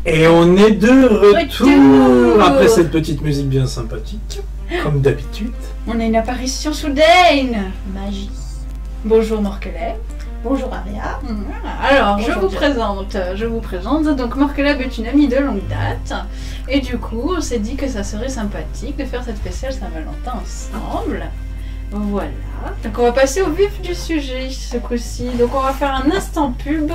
Et on est de retour après cette petite musique bien sympathique, comme d'habitude. On a une apparition soudaine. Magie. Bonjour Morkeleb. Bonjour Aria. Alors, Bonjour, je vous présente. Donc Morkeleb est une amie de longue date. Et du coup, on s'est dit que ça serait sympathique de faire cette spéciale Saint-Valentin ensemble. Voilà. Donc on va passer au vif du sujet ce coup-ci. Donc on va faire un instant pub.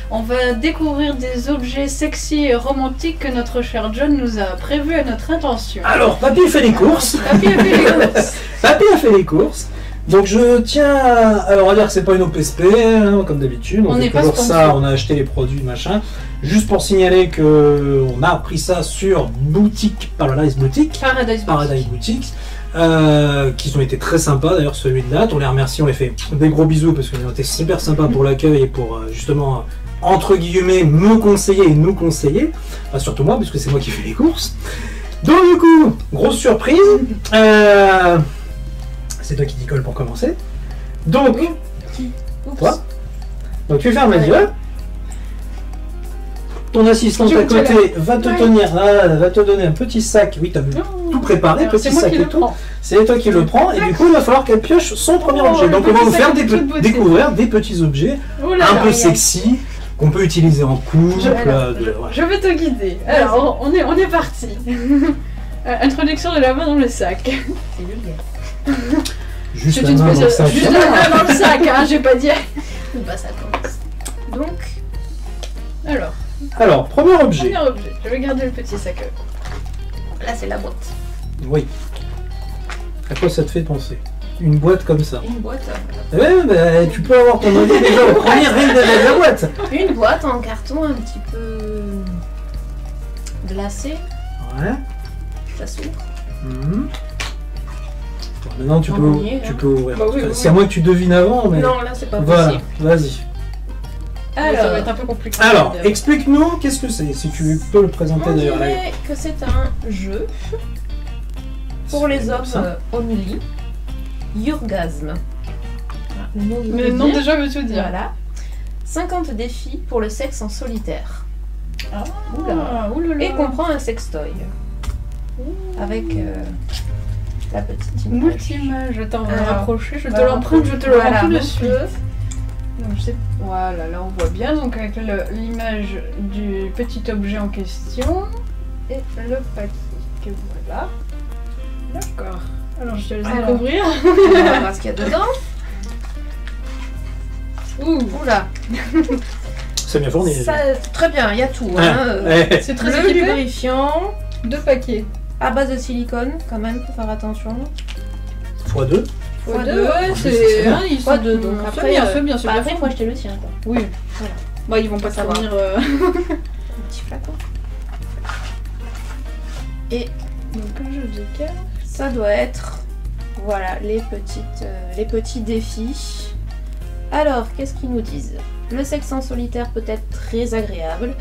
On va découvrir des objets sexy et romantiques que notre cher John nous a prévus à notre intention. Alors, papy fait les courses. Papy a fait les courses. Papy a fait les courses. Donc je tiens à... Alors on va dire que c'est pas une OPSP, hein, comme d'habitude. On fait n'est pas toujours sponsor. ça, on a acheté les produits, machin. Juste pour signaler que on a pris ça sur Boutique, Paradise Boutique. Paradise Boutique. Qui ont été très sympas d'ailleurs, celui de date. On les remercie, on les fait des gros bisous parce qu'ils ont été super sympas pour l'accueil et pour justement entre guillemets me conseiller et nous conseiller. Enfin, surtout moi puisque c'est moi qui fais les courses. Donc du coup, grosse surprise. C'est toi qui t'y colle pour commencer. Donc, toi. Donc tu fermes les yeux. Ton assistante à côté va te va te donner un petit sac. Oui, tu as tout préparé, Alors, petit c'est moi sac qui et le tout. prends. C'est toi qui le prends et du coup il va falloir qu'elle pioche son premier objet. Donc on va vous faire découvrir des petits objets Oh là un là. peu sexy qu'on peut utiliser en couple. Je vais te guider. Alors, on est parti. Introduction de la main dans le sac. C'est vulgaire. Juste C'est la une main dans le sac. Juste la main dans le sac, hein, j'ai pas dit. Bah ça commence. Donc, alors, Alors, premier objet. premier objet. Je vais garder le petit sac. Là c'est la boîte. Oui. À quoi ça te fait penser? Une boîte comme ça. Une boîte. Ouais, bah, tu peux avoir ton avis déjà au premier règle de la boîte. Une boîte en carton un petit peu glacée. Ouais. Ça s'ouvre. Mhm. Bon, maintenant tu En peux, mouillé, tu hein. peux ouvrir. Bah oui, Enfin, oui. c'est à moi que tu devines avant, mais. Non là c'est pas Voilà, possible. vas-y. Ça va Alors, être un peu compliqué. Alors, explique-nous qu'est-ce que c'est, si tu peux le présenter on d'ailleurs. dirait que c'est un jeu pour les hommes Ça. only. Yurgasme. Voilà, le nom Mais non, déjà veut tout dire. Voilà. 50 défis pour le sexe en solitaire. Ah, Oula. oulala. Et comprend un sextoy. Avec la petite image. Multi-image. Attends, on va Alors, rapprocher. Je te voilà, l'emprunte, je te le rends tout de montre-le. suite. Donc, voilà, là on voit bien donc avec l'image du petit objet en question et le paquet. Voilà. D'accord. Alors je te laisse Alors. découvrir. On va voir ce qu'il y a dedans. Ouh, Oula. C'est bien fourni. Ça, très bien, il y a tout. Ouais. Hein. Ouais. c'est très Le équipé. lubrifiant Deux paquets. à base de silicone, quand même, faut faire attention. x2. Fois deux, deux. ouais, c'est c'est bien. ils Fois sont- deux, donc c'est après, bien, c'est bien, c'est Bah, bien. après, il faut acheter le tien, quoi. Oui. Voilà. Bah ils vont pas Ça va. fournir. Un petit flacon. Et Donc un jeu de cartes. ça doit être, voilà, les petits défis. Alors, qu'est-ce qu'ils nous disent? Le sexe en solitaire peut être très agréable,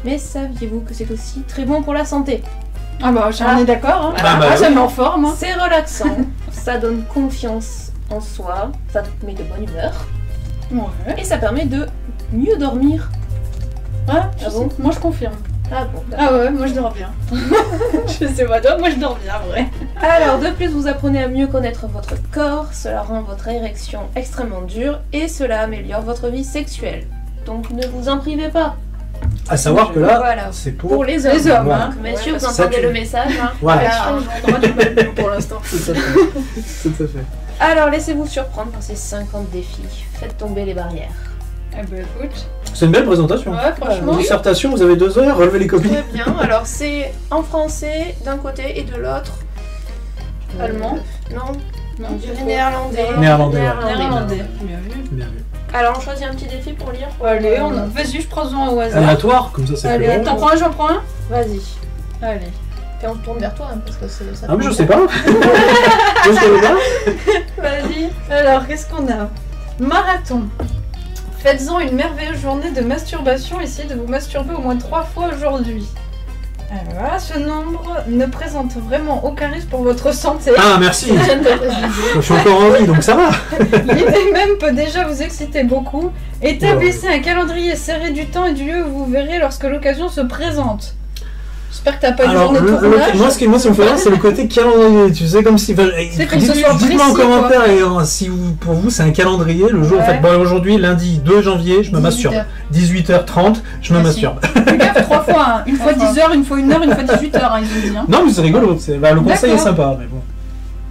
mais saviez-vous que c'est aussi très bon pour la santé? Ah bah on est d'accord. Hein. Ah, bah, Ça oui. met en forme. Hein. C'est relaxant, ça donne confiance en soi, ça te met de bonne humeur, Ouais. et ça permet de mieux dormir. Ah, Ah bon? moi je confirme. Ah bon, Ah ouais, moi je dors bien. Je sais pas toi, moi je dors bien, vrai. Alors, de plus, vous apprenez à mieux connaître votre corps, cela rend votre érection extrêmement dure et cela améliore votre vie sexuelle. Donc, ne vous en privez pas. À savoir que là, Voilà. c'est Pour pour. les hommes. Les hommes, Voilà. hein. Messieurs, Ouais, vous ça, entendez tu- le message. Hein. Voilà. Voilà. On aura du mal pour l'instant. Tout à fait. Tout à fait. Alors, laissez-vous surprendre par ces 50 défis. Faites tomber les barrières. Eh ben écoute. C'est une belle présentation. Ouais, franchement. Dissertation, vous avez 2 heures, relevez les copies. Très bien. Alors, c'est en français d'un côté et de l'autre. Allemand. Non, Non, on dirait néerlandais. Néerlandais, ouais. Néerlandais. Bien vu. Bien vu. Alors, on choisit un petit défi pour lire. Allez, vas-y, je prends un au hasard. Aléatoire, comme ça c'est Allez, plus t'en drôle. prends un, j'en prends un. Vas-y. Allez. Et on se tourne vers toi, hein, parce que c'est ça. Ah mais je sais pas. Je sais pas. Vas-y. Alors, qu'est-ce qu'on a? Marathon. Faites-en une merveilleuse journée de masturbation. Essayez de vous masturber au moins 3 fois aujourd'hui. Alors voilà, ce nombre ne présente vraiment aucun risque pour votre santé. Ah, merci. Je suis encore en vie, donc ça va. L'idée même peut déjà vous exciter beaucoup. Établissez un calendrier serré du temps et du lieu où vous verrez lorsque l'occasion se présente. J'espère que t'as pas eu Alors, jour de tournage. moi, ce qui me fait rire, c'est le côté calendrier. Tu sais, comme si. Dites-moi en commentaire, si pour vous, c'est un calendrier. Le jour, en fait, bon, aujourd'hui, lundi 2 janvier, je me masturbe. 18h30, je me masturbe. Regarde 3 fois, hein. Une fois 10h, une fois 1h, une fois 18h, hein, ils ont dit. Hein. Non, mais c'est rigolo. Le conseil est sympa. Mais bon.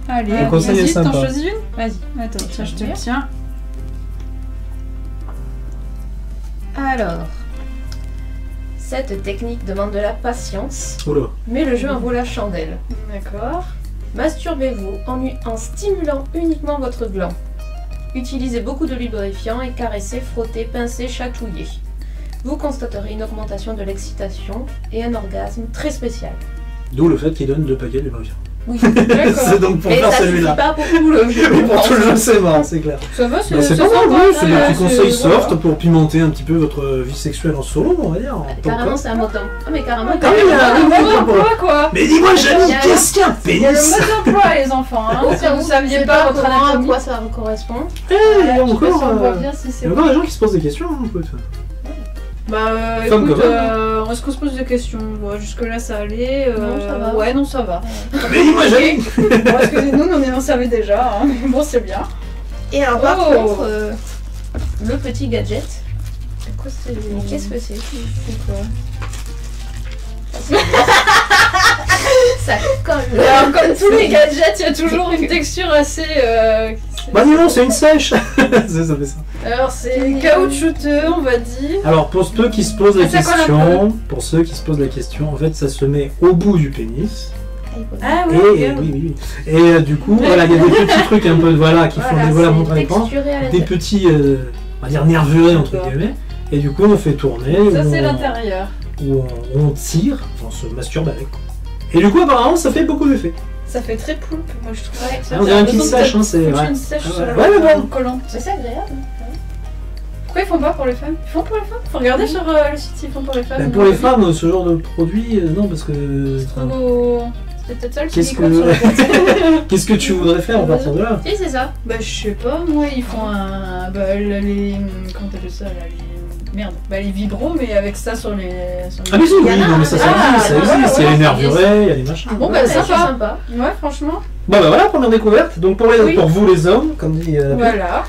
Allez, le conseil est sympa. T'en choisis une? Vas-y. Attends, tiens, je te le tiens. Alors, cette technique demande de la patience, Oula. mais le jeu en vaut la chandelle. D'accord. Masturbez-vous en stimulant uniquement votre gland. Utilisez beaucoup de lubrifiant et caressez, frottez, pincez, chatouillez. Vous constaterez une augmentation de l'excitation et un orgasme très spécial. D'où le fait qu'il donne 2 paquets de lubrifiant. Oui, C'est donc pour faire celui-là. Mais ça suffit pas pour tout le jeu. Mais pour tout le jeu, c'est marrant, c'est clair. Ça va, C'est pas mal, oui, c'est des petits conseils soft pour pimenter un petit peu votre vie sexuelle en solo, on va dire. Carrément, c'est un mot d'emploi. Ah, mais carrément, Ah oui, Le mode d'emploi, quoi. Mais dis-moi, Jamy, qu'est-ce qu'un Il y a le pénis? mode d'emploi, les enfants. Hein. Si vous saviez pas votre à anatomie. quoi ça correspond. Eh, il y a Je sais pas si on voit encore bien si c'est. des gens qui se posent des questions, hein, écoute. Bah Comme écoute, comment est-ce qu'on se pose des questions? Ouais, jusque là ça allait. Non, ça va. Ouais, non, ça va. Mais dis-moi, Jamy. Bon, excusez-nous, on en savait déjà. Hein. Mais bon, c'est bien. Et alors, par Oh. contre, le petit gadget, Quoi, c'est. mais qu'est-ce que c'est? Ça colle. Alors, comme tous les gadgets, il y a toujours une texture assez. Bah non, c'est une sèche. Ça fait ça. Alors, c'est caoutchouteux, on va dire. Alors, pour ceux qui se posent la Ah, ça colle un question, en fait, ça se met au bout du pénis. Ah Et oui. Et du coup, voilà, il y a des petits trucs un peu, voilà, qui font des voilà, montrer à l'écran. Des petits, on va dire, nervurés, entre D'accord. guillemets. Et du coup, on fait tourner. Ça, où c'est on- l'intérieur. où on tire, on se masturbe avec. Et du coup, apparemment, ça fait beaucoup d'effets. Ça fait très poulpe, moi je trouve. Ouais, On dirait une petite sèche, hein, c'est vrai. Une sèche Ah sur ouais. la Ouais, mais bon. collante. Mais c'est agréable. Pourquoi ils font pas pour les femmes? Ils font pour les femmes? Faut regarder sur le site, ils font pour les femmes. Ben, pour les femmes, ce genre de produit, non, parce que. C'est peut-être ça le Qu'est-ce silicone sur la tête. que... Qu'est-ce que tu voudrais faire à partir de là? Si, c'est ça. Bah je sais pas, moi ils font un... Bah les... Comment t'appelles ça là les... Merde. Bah les vibros mais avec ça sur les... Ah, mais si, oui, Il y en a, non, mais ça ah, existe, ça ouais, existe. Il y a ouais, les nervurés, il y a les machins. Bon bah Ouais, sympa. c'est sympa. Ouais franchement. Bon, bah voilà, première découverte. Donc pour, Oui. pour vous, les hommes, comme dit. Voilà.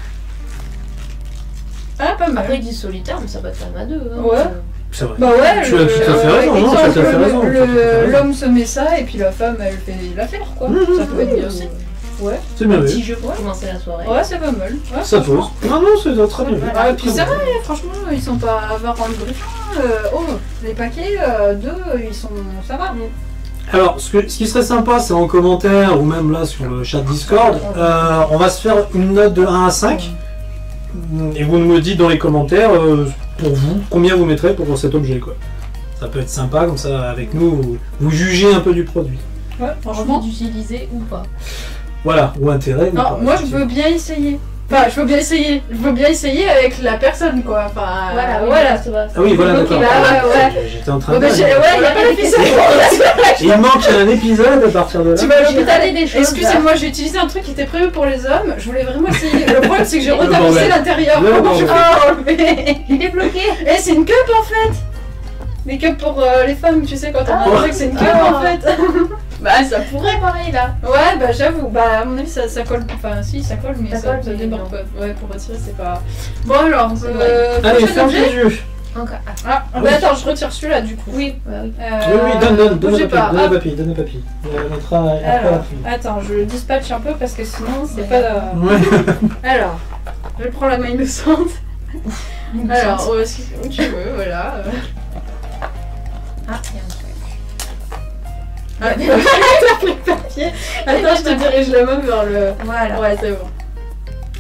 Ah pas mal. Après, ils disent solitaire, mais ça peut être même à deux. Hein. Ouais. C'est vrai. Bah ouais, Tu as tout à fait raison, non, tu as tout à fait raison, tu as tout à fait raison. l'homme se met ça et puis la femme elle fait l'affaire quoi. Ça peut être bien aussi. Ouais. C'est bien Un vu. petit jeu pour commencer la soirée. Ouais c'est pas mal. Ouais, Ça pose. franchement. Non, non, c'est très bien vu. Ah, et puis Très ça bien. va, franchement, ils sont pas avares en lubrifiant. Oh, les paquets, deux, ils sont. Ça va. Alors, ce qui serait sympa, c'est en commentaire ou même là sur le chat Discord, on va se faire une note de 1 à 5 et vous me dites dans les commentaires pour vous combien vous mettrez pour cet objet quoi. Ça peut être sympa comme ça avec nous, vous jugez un peu du produit. Ouais, Envie franchement. d'utiliser ou pas. Voilà, ou intérêt. ou Non, pas, moi je effectivement. veux bien essayer. Enfin, je veux bien essayer. Je veux bien essayer avec la personne quoi. Enfin, Voilà, voilà. ça va. Ah oui, voilà, Ok, d'accord. bah, ouais. J'étais en train Ouais, de bah, dire. ouais, y a pas d'épisode. Il manque un épisode à partir de là. Tu vas à J'ai l'hôpital. regardé des choses, Excusez-moi, j'ai utilisé un truc qui était prévu pour les hommes. Je voulais vraiment essayer. Le problème, c'est que j'ai Le retapissé bordel. l'intérieur. Le Comment je bordel. peux enlever? Il est bloqué. Eh, c'est une cup en fait! Les cups pour les femmes, tu sais, quand on a un truc, c'est une cup Ah. en fait! Bah, ça pourrait! pareil là. Ouais, bah j'avoue, bah à mon avis, ça colle. Enfin, si, ça colle, mais Ça ça, colle, ça mais déborde non. pas. Ouais, pour retirer, c'est pas. Bon, alors, C'est vrai. Allez, prochain ferme objet. les yeux. Encore. Ah, bah attends, je retire celui-là du coup. Oui, bah oui. Oui, oui, donne bougez le pas. papier, donne Hop. le papier, donne le papier. On mettra après la Alors, fin. attends, je dispatche un peu parce que sinon, c'est Ouais. pas. Ouais. Alors, je prends la main innocente. Alors, si tu veux, voilà. Ah, il y a un truc. Ah, t'as pris le papier. Attends, je te dirige la main vers le. Voilà. Ouais, c'est bon.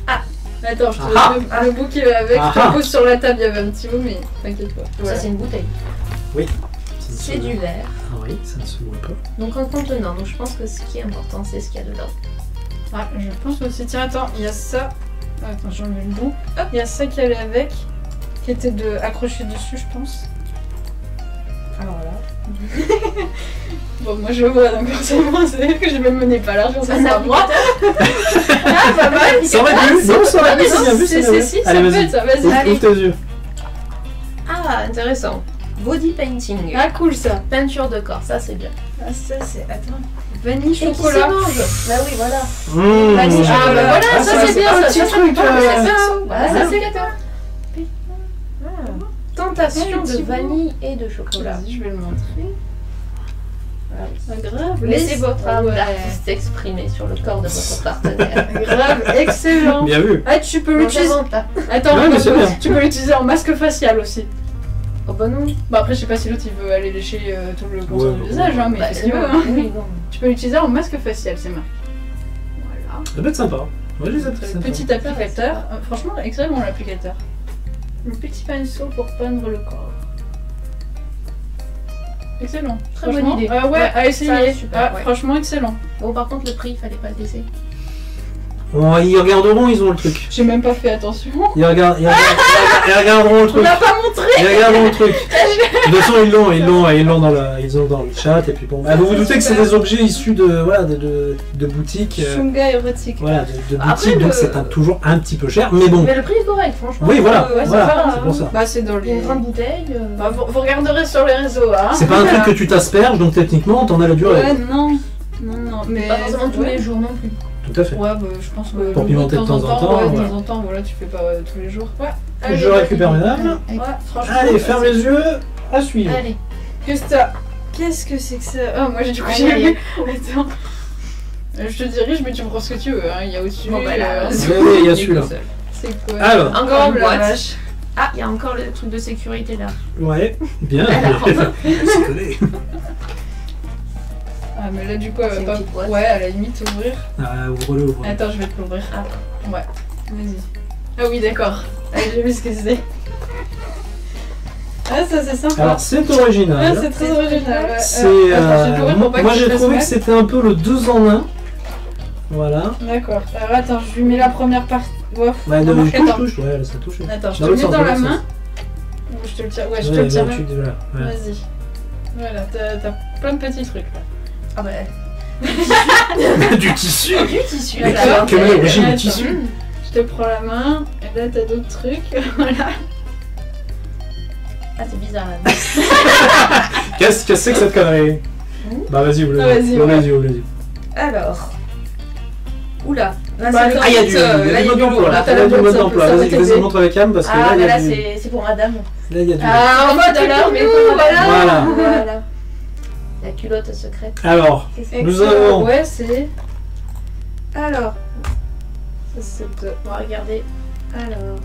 Ah. Attends, je te Ah. donne le bout qui va avec. Ah. Je te pose sur la table, il y avait un petit mot, mais t'inquiète pas. Ça, Voilà. c'est une bouteille. Ça ne se C'est voit. du verre. Ah oui, ça ne se voit pas. Donc en contenant. Donc je pense que ce qui est important, c'est ce qu'il y a dedans. Ah, je pense aussi. Tiens, attends, il y a ça. Attends, j'ai enlevé le bon. Hop, il y a ça qui allait avec, qui était accroché dessus, je pense. Alors là. Bon, moi je vois, donc forcément, c'est-à-dire que je vais mener pas l'argent, ça c'est à moi. Ah, pas mal. Ça aurait pu, non, ça aurait pu, c'est bien vu, c'est bien vu. Si, ça Allez, peut vas-y, être ça, vas-y. ouvre tes yeux. Ah, intéressant. Body painting. Ah, cool ça. Peinture de corps, ça c'est bien. Ah, ça c'est. Attends. Vanille Et qui chocolat. s'émange. Bah oui, voilà. Mmh. Ah, bah voilà, ça c'est bien, un ça petit ça truc. Voilà, ça c'est bien. Tentation Ouais, de vanille et de chocolat. Vas-y, je vais le montrer. Ah, grave. Laissez votre âme Ouais. d'artiste s'exprimer sur le corps de votre partenaire. Grave, excellent. Bien vu. Ah, tu peux On l'utiliser. s'invente pas. Attends, Ouais, mais c'est bien. tu peux l'utiliser en masque facial aussi. Oh bah non. Bah après, je sais pas si l'autre il veut aller lécher tout le contour Ouais, du bah, visage, hein, mais Bah, c'est ce qu'il veut. Hein. Oui, non. Tu peux l'utiliser en masque facial, c'est marqué. Voilà. Ça peut être sympa. Moi, je les ai trouvé sympas. Petit applicateur. Franchement, excellent l'applicateur. Le petit pinceau pour peindre le corps. Excellent. Très bonne Franchement, idée. ouais, Ouais, à essayer. ça, super, Ah, ouais. Franchement, excellent. Bon, par contre, le prix, il fallait pas le laisser. Bon, ils regarderont, ils ont le truc. J'ai même pas fait attention. Ils regarderont le On truc. n'a pas montré. Ils regarderont le truc. De toute façon, ils l'ont dans le chat. Et puis bon, vous vous doutez que c'est des objets issus de boutiques. Shunga érotique. Voilà, de Après, boutiques, donc le- c'est toujours un petit peu cher. Mais bon, Mais le prix est correct, franchement. oui, voilà, ouais, voilà, ça va, c'est pour ça. Bah, c'est dans Il y a les. une grande bouteille. Bah, vous regarderez sur les réseaux, hein. C'est pas un truc que tu t'asperges, donc techniquement, t'en as la durée. Ouais, non. Non, mais. Pas forcément tous ouais. les jours non plus. Tout à fait. Ouais, bah, je pense que. Pour le pimenter de temps en temps, ouais, de voilà. temps en temps, voilà, tu fais pas tous les jours. Ouais. Je récupère mes dames. Ouais, franchement. Allez, ferme les yeux, à suivre. Allez. Qu'est-ce que c'est que ça? Ah, moi j'ai du coup Allez, j'ai allez. vu. Attends. Je te dirige, mais tu me prends ce que tu veux. Hein. Il y a au-dessus. Bon, bah là, Oui, il y a celui-là. C'est quoi? Alors. Encore une la boîte. vache. Ah, il y a encore le truc de sécurité là. Ouais, bien. Alors. C'est collé. Ah, mais là, du coup, C'est elle va une pas. petite boîte. Ouais, à la limite, ouvrir. Ah, ouvre-le, ouvre-le. Attends, je vais te l'ouvrir. Ah. Ouais. Vas-y. Ah oui, d'accord. Allez, j'ai vu ce que c'est. Ah, ça, c'est sympa. Alors, c'est Ah, original. c'est très original. Ouais. C'est, Attends, je vais l'ouvrir pour pas moi que je j'ai fasse trouvé mal. que c'était un peu le 2 en 1. Voilà. D'accord. Alors, attends, je lui mets la première partie. Wow. Ouais, Remarque, attends. touche, ouais, ça touche. Attends, je te Dans le l'autre mets sens, dans dans la l'autre main. sens. Je te le tire. Ouais, je te Ouais, le tire. bah, voilà. Vas-y. Voilà, t'as plein de petits trucs là. Ah bah. Du tissu. Du tissu. Mais là. quelle est l'origine du Attends. tissu? Je te prends la main, et là t'as d'autres trucs. Voilà. Ah, c'est bizarre là. Qu'est-ce que c'est que cette connerie? Bah vas-y, ouvre-le. Ah, vas-y, Ouvre-le. Alors. Oula. Là, Bah, c'est Ah, il y a du mode d'emploi là. T'as Il y a la du boîte, mode ça d'emploi. peut Vas-y, t'aider. vas-y, montre avec Cam parce que Ah, là, il y mais a là, du. c'est pour madame. Là, il y a du. Ah, on va tout à l'heure, mais pour voilà. Voilà. Voilà. La culotte secrète. Alors, nous avons. Ouais, c'est. Alors, Ça, c'est de. on va regarder. Alors.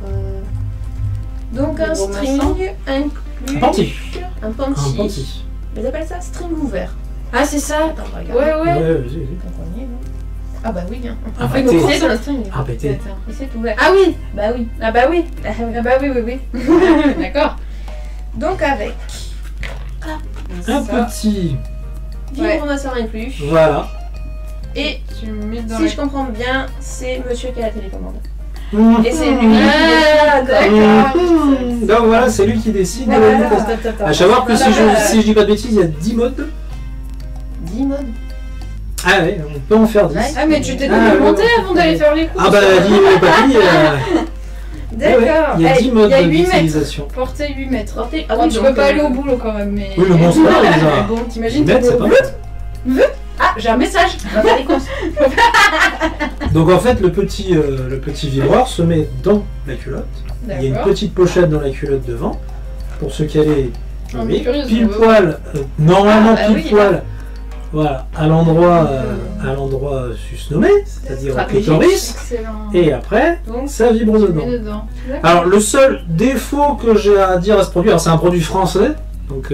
Donc, Des un gros string inclus. Un panty. Un Un panty. panty. Mais ils appellent ça string ouvert. Ah, c'est ça. Attends, on va regarder. Ouais, ouais. Ouais, vas-y. Donc, on y est, non Ah bah oui, hein. Ah, fait, bah, donc, t'es- C'est un string. Ah, bah, t'es- Attends. Et c'est ouvert. Ah oui. Bah oui. Ah bah oui. Ah oui. Ah bah oui, oui, oui. D'accord. Donc avec Un Ça. petit. vibromasseur inclus. Voilà. Et Tu me mets dans si la. je comprends bien, c'est monsieur qui a la télécommande. Mmh. Et c'est lui Ah, qui d'accord. Mmh. Donc voilà, c'est lui qui décide. Voilà. À savoir que si Voilà. je dis pas de bêtises, il y a 10 modes. 10 modes. Ah ouais, on peut en faire 10. Ouais. Ah, mais tu t'es Ah, documenté ouais. avant d'aller faire les courses. Ah bah, dis papy, D'accord. il y a 10 il modes y a 8 mètres. d'utilisation. Portée 8 mètres. Portée- Ah, oui, tu donc, peux pas aller au boulot quand même, mais. Oui, mais bon, c'est pas grave, déjà. Mais bon, t'imagines, 10 mètres, c'est pas mal. Ah, j'ai un message. On va faire les courses. Donc en fait, le petit vibreur se met dans la culotte. Il y a une D'accord. petite pochette dans la culotte devant. Pour ceux qui allaient Ah, mais curieuse, pile ouais. poil, normalement Ah, bah pile oui, poil, voilà, à l'endroit susnommé, c'est-à-dire au Stratégique. clitoris. Excellent. Et après, Donc, ça vibre Tu dedans. mets dedans. Alors le seul défaut que j'ai à dire à ce produit, alors c'est un produit français, donc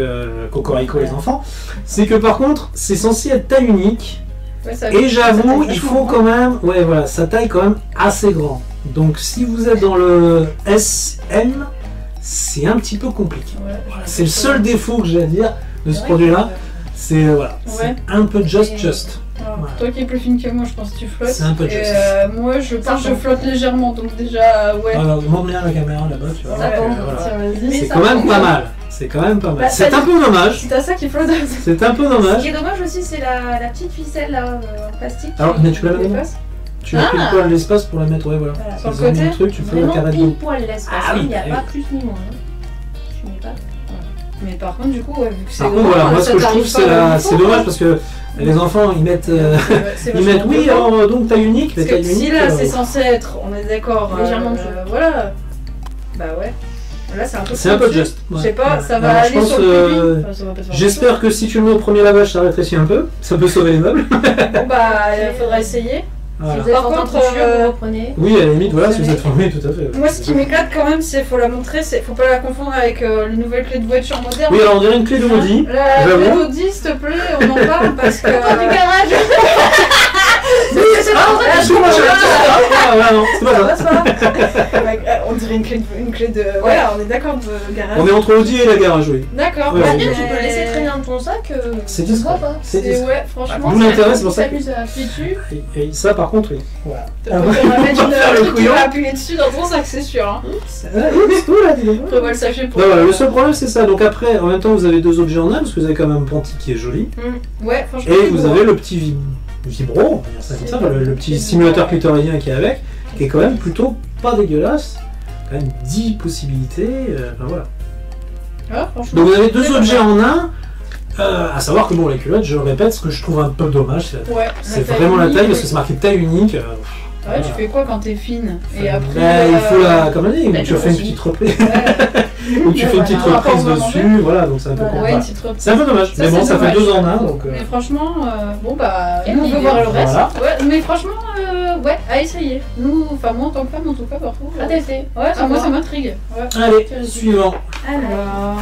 Cocorico les enfants, c'est que par contre c'est censé être taille unique Ouais, ça- et j'avoue ça il faut quand même, ouais voilà, sa taille quand même assez grand. Donc si vous êtes dans le SM, c'est un petit peu compliqué. Ouais, Voilà, c'est le seul défaut que j'ai à dire de ce produit-là, c'est voilà, c'est Ouais. un peu just. Alors, Voilà. toi qui es plus fine que moi, je pense que tu flottes. C'est un peu Et, juste. moi, je pense que je tombe. flotte légèrement, donc déjà, ouais. Alors montre bien la caméra là-bas, tu vois. Ça tombe. voilà. Tiens, vas-y. Mais C'est ça quand même tombe. pas mal. C'est quand même pas mal. Bah, C'est un peu dommage. C'est à ça qu'il faut le C'est un peu Ce dommage. qui est dommage aussi, c'est la petite ficelle là, en plastique. Alors, mais tu peux la mettre dépasse. Tu as pile poil l'espace pour la mettre, ouais, voilà. Voilà. Sur le Ils ont mis côté. le truc, tu peux la Vraiment carré de pile dos. poil l'espace. Ah oui, il n'y a oui. pas plus ni moins. Tu mets pas. Mais par contre, du coup, ouais, vu que c'est Par contre, grand, voilà, moi ce ça que je t'arrive trouve, pas c'est comme il faut, dommage quoi. parce que les enfants, ils mettent, C'est ils mettent vachement oui, bloquant. alors donc taille unique, mais Parce que taille unique. si là, c'est censé être, on est d'accord, Légèrement dessous. voilà. Bah ouais. Là, c'est un peu c'est un peu pointu. juste. Je sais pas, ça va Alors, je aller pense, sur le pupille. Enfin, ça va pas faire J'espère que si tu le mets au premier lavage, ça rétrécit un peu. Ça peut sauver les meubles. grand-chose. Bon bah, il faudra essayer. Voilà. Si vous êtes Par en contre, couture, vous reprenez. Oui, à la limite, voilà, Vous si vous savez. êtes formé, tout à fait. Moi, ce qui m'éclate quand même, c'est faut la montrer, faut pas la confondre avec les nouvelles clés de voiture modernes. Oui, alors on dirait une clé de Audi. La j'avoue. clé d'Audi, s'il te plaît, on en parle parce que. Encore du garage. Ah, ouais, non, c'est pas ça. Ça va, on dirait une clé de. Voilà, on est d'accord de garage. On est entre Audi et la garage, oui. D'accord. Ouais, Bah, oui. bien, tu peux laisser traîner dans ton sac. C'est tu ne discret. vois pas. C'est Et discret. ouais, franchement. D'où l'intérêt, c'est pour ça que. s'amuse à appuyer dessus. Et ça, par contre, oui. Voilà. On va mettre On va faire le une truc qui couillon. va appuyer dessus dans ton sac, c'est sûr. Hein. C'est tout là, dis donc. Prévois le sachet pour. Bah voilà, le seul problème c'est ça. Donc après, en même temps, vous avez deux objets en un parce que vous avez quand même un Ponty qui est joli. Ouais, franchement. Et c'est vous beau. avez le petit vibro, on va dire ça comme ça, le petit simulateur clitoridien qui est avec, qui est quand même plutôt pas dégueulasse. Quand même 10 possibilités. Enfin voilà. Ah, franchement. Donc vous avez deux c'est objets pas mal. en un. À savoir que bon, la culotte, je le répète, ce que je trouve un peu dommage, Ouais, c'est vraiment la taille parce que c'est marqué taille unique. Ouais, tu fais quoi quand t'es fine? Et après. il faut la, comme on dit, la tu fais une aussi. petite reprise, ou tu fais une petite voilà. reprise Rapport dessus, voilà, donc c'est un peu Voilà. con. Ouais, Voilà. une petite reprise. C'est un peu dommage, Ça, mais bon, c'est ça fait dommage. deux en un, donc. Mais franchement, bon bah, Quelle nous on veut idée. voir le reste. Voilà. Ouais, mais franchement, ouais, à essayer. Nous, enfin moi en tant que femme, en tout cas, partout. À tester. Ouais, moi ça m'intrigue. Ouais. Allez, suivant. Alors.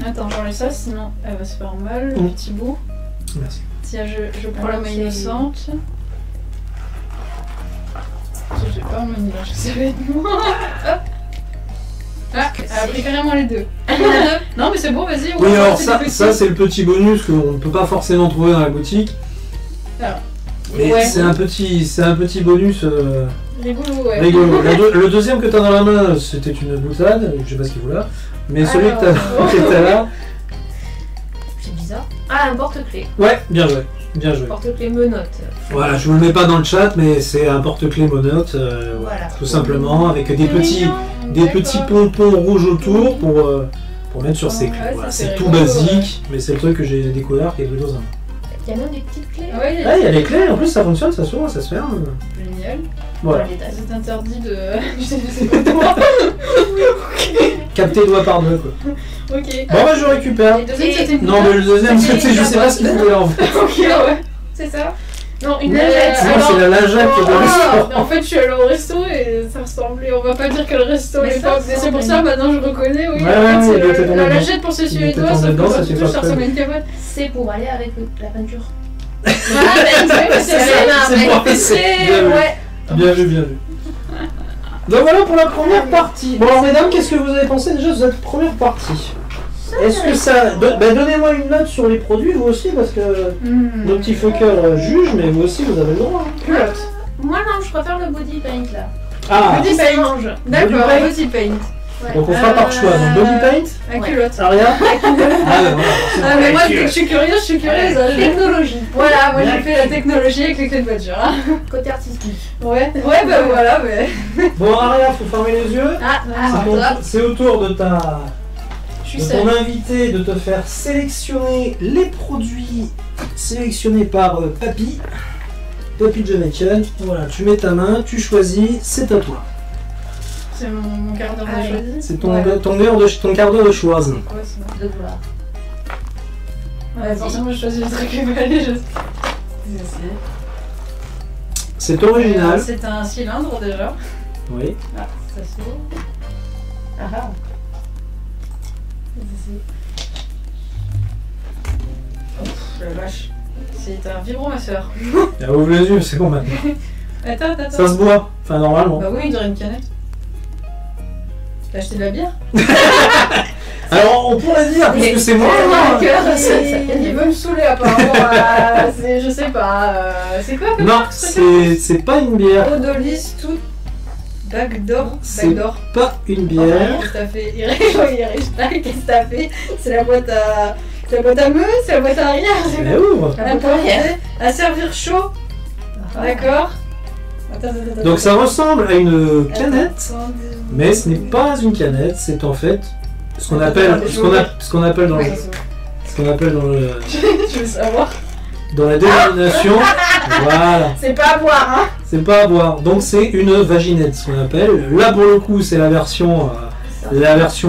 Attends, j'enlève ça, sinon elle va se faire mal, le petit bout. Merci. Tiens, je prends Alors, la main c'est- innocente. J'ai pas mon mélange, ça va être moi. Hop. Ah, elle a pris carrément les deux. Non mais c'est bon, vas-y. Oui, ouais, alors c'est ça, des petits. ça c'est le petit bonus qu'on ne peut pas forcément trouver dans la boutique. Mais Ouais. c'est un petit bonus Rigolo, ouais. rigolo. Le deuxième que tu as dans la main, c'était une boutade, je sais pas ce qu'il vaut là. Mais celui que Alors. tu as là, C'est bizarre. Ah, un porte-clés. ouais, bien joué. Bien joué. Porte-clés menottes. Voilà, je vous le mets pas dans le chat, mais c'est un porte-clés monote, Voilà. tout simplement, avec des petits D'accord. pompons rouges autour pour mettre sur ses clés. Ouais, Voilà, ça, c'est c'est tout rigolo, basique, mais c'est le truc que j'ai découvert qui est plutôt sympa. Il y a même des petites clés. Ouais, Ah, il y a les clés, en plus ça fonctionne, ça s'ouvre, ça se ferme. génial. Voilà. C'est interdit de. Je sais pas toi. Capter doigt par deux, quoi. Ok. Bon, bah je récupère. Et le deuxième, c'était une Non, mais le deuxième, C'était c'était, je sais pas ce qu'il voulait en fait. Ok, ouais. C'est ça? Non, une Mais, lingette. Moi, c'est la lingette qui est dans le Ah, sport. en fait, je suis allée au resto et ça ressemblait. On va pas dire que le resto Mais est ça pas. Mais c'est pour ressemble. ça, maintenant je reconnais, oui. Ouais, en ouais, fait, c'est il était tombé la dedans. lingette pour s'essuyer Il les était doigts, tombé sauf dedans, que quand ça tu fait touches, pas ça ressemble à très une capote. C'est pour aller avec la peinture. Ah, ben, C'est c'est pour c'est Bien vu. ouais. Bien vu, bien vu. Donc voilà pour la première partie. Bon alors mesdames, qu'est-ce que vous avez pensé déjà de cette première partie? Est-ce que ça... donnez-moi une note sur les produits, vous aussi, parce que nos petits fuckers jugent, mais vous aussi, vous avez le droit. Hein. Culotte. Moi, non, je préfère le body paint là. Ah, Body Ça paint. mange. D'accord, paint. body paint. Ouais. donc on fera par choix. Donc body paint, La culotte. Aria. Ah ouais, voilà. Ah, mais moi, dès que je suis curieuse, je suis curieuse. hein. Technologie. Voilà, moi j'ai fait la technologie avec les clés de voiture. hein. Côté artistique. Ouais, bah voilà, mais. Bon Aria, faut fermer les yeux. Ah, C'est au tour de Je suis de seule. ton invité de te faire sélectionner les produits sélectionnés par Papy Jamaican. Voilà, tu mets ta main, tu choisis, c'est à toi. C'est mon quart d'heure de Allez. choisi. C'est ton, Ouais. ton quart d'heure de choix. Ouais, c'est bon. de gloire. Ouais, forcément, je choisis le truc qui va aller. C'est original. C'est un cylindre déjà. Oui. Ah, ça s'ouvre. Ah ah. Oh, la vache. C'est un vibromasseur. Ah, ouvre les yeux, c'est bon maintenant. Attends. Ça se boit. Enfin, normalement. Bah oui, il dirait une canette. T'as acheté de la bière? Alors, on pourrait dire, puisque c'est moi. Ah, hein. il veut me saouler apparemment. C'est, je sais pas. C'est quoi comme Non, marque, ce truc-là c'est pas une bière. Eau de lys toute Backdoor. C'est Backdoor. pas une bière. Qu'est-ce que t'as fait? Qu'est-ce que t'as fait? C'est la boîte à... C'est la boîte à meule, c'est la boîte à arrière. Elle ouvre. À servir chaud. D'accord. Donc ça ressemble à une canette, mais ce n'est pas une canette, c'est en fait ce qu'on appelle dans le Je veux savoir. dans la dénomination. Voilà. C'est pas à boire, hein. C'est pas à boire. Donc c'est une vaginette, ce qu'on appelle. Là pour le coup c'est la version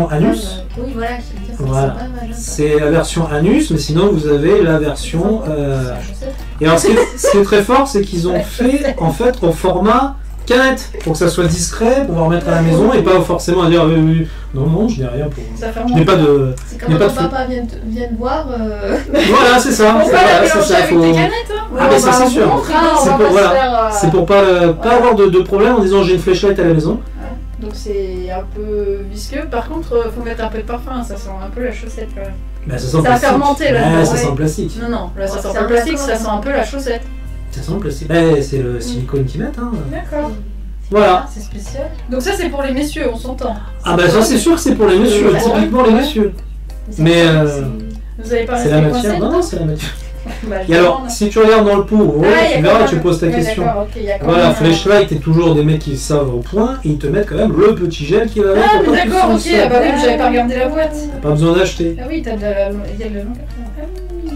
anus. Oui, voilà, c'est Voilà. C'est la version anus, mais sinon vous avez la version. Et alors ce qui est très fort, c'est qu'ils ont fait en fait au format canette pour que ça soit discret, pouvoir mettre à la maison et pas forcément à dire non, je n'ai rien pour. Je n'ai pas de. C'est quand ton papa vient de voir. Voilà, c'est ça. On va la mélanger avec tes canettes, hein. Ah, mais ça c'est sûr. C'est pour pas avoir de problème en disant j'ai une flashlight à la maison. Donc c'est un peu visqueux. Par contre, faut mettre un peu de parfum, ça sent un peu la chaussette quand même. Bah, ça sent Ça a plastique. fermenté, là. Ouais, ça Ouais. sent le plastique. Non, là ça sent pas le plastique, ça sent un peu la chaussette. Ça sent le plastique. Bah, c'est le silicone qu'ils mettent. Hein. D'accord. Voilà. C'est spécial. Donc ça c'est pour les messieurs, on s'entend. Ah bah ça c'est sûr que c'est pour les messieurs, typiquement les messieurs. Mais Vous avez pas c'est resté la coincé matière. Non, dedans c'est la matière. Bah, Et alors, si tu regardes dans le pot, tu verras, tu poses ta question. Voilà, flashlight, t'es toujours des mecs qui savent au point, et ils te mettent quand même le petit gel qui va avec. Ah, pour mais pas que tu d'accord, ok, sentes ça. bah oui, j'avais pas regardé la boîte. Pas besoin d'acheter. Ah oui, il y a de la longue. Ah oui.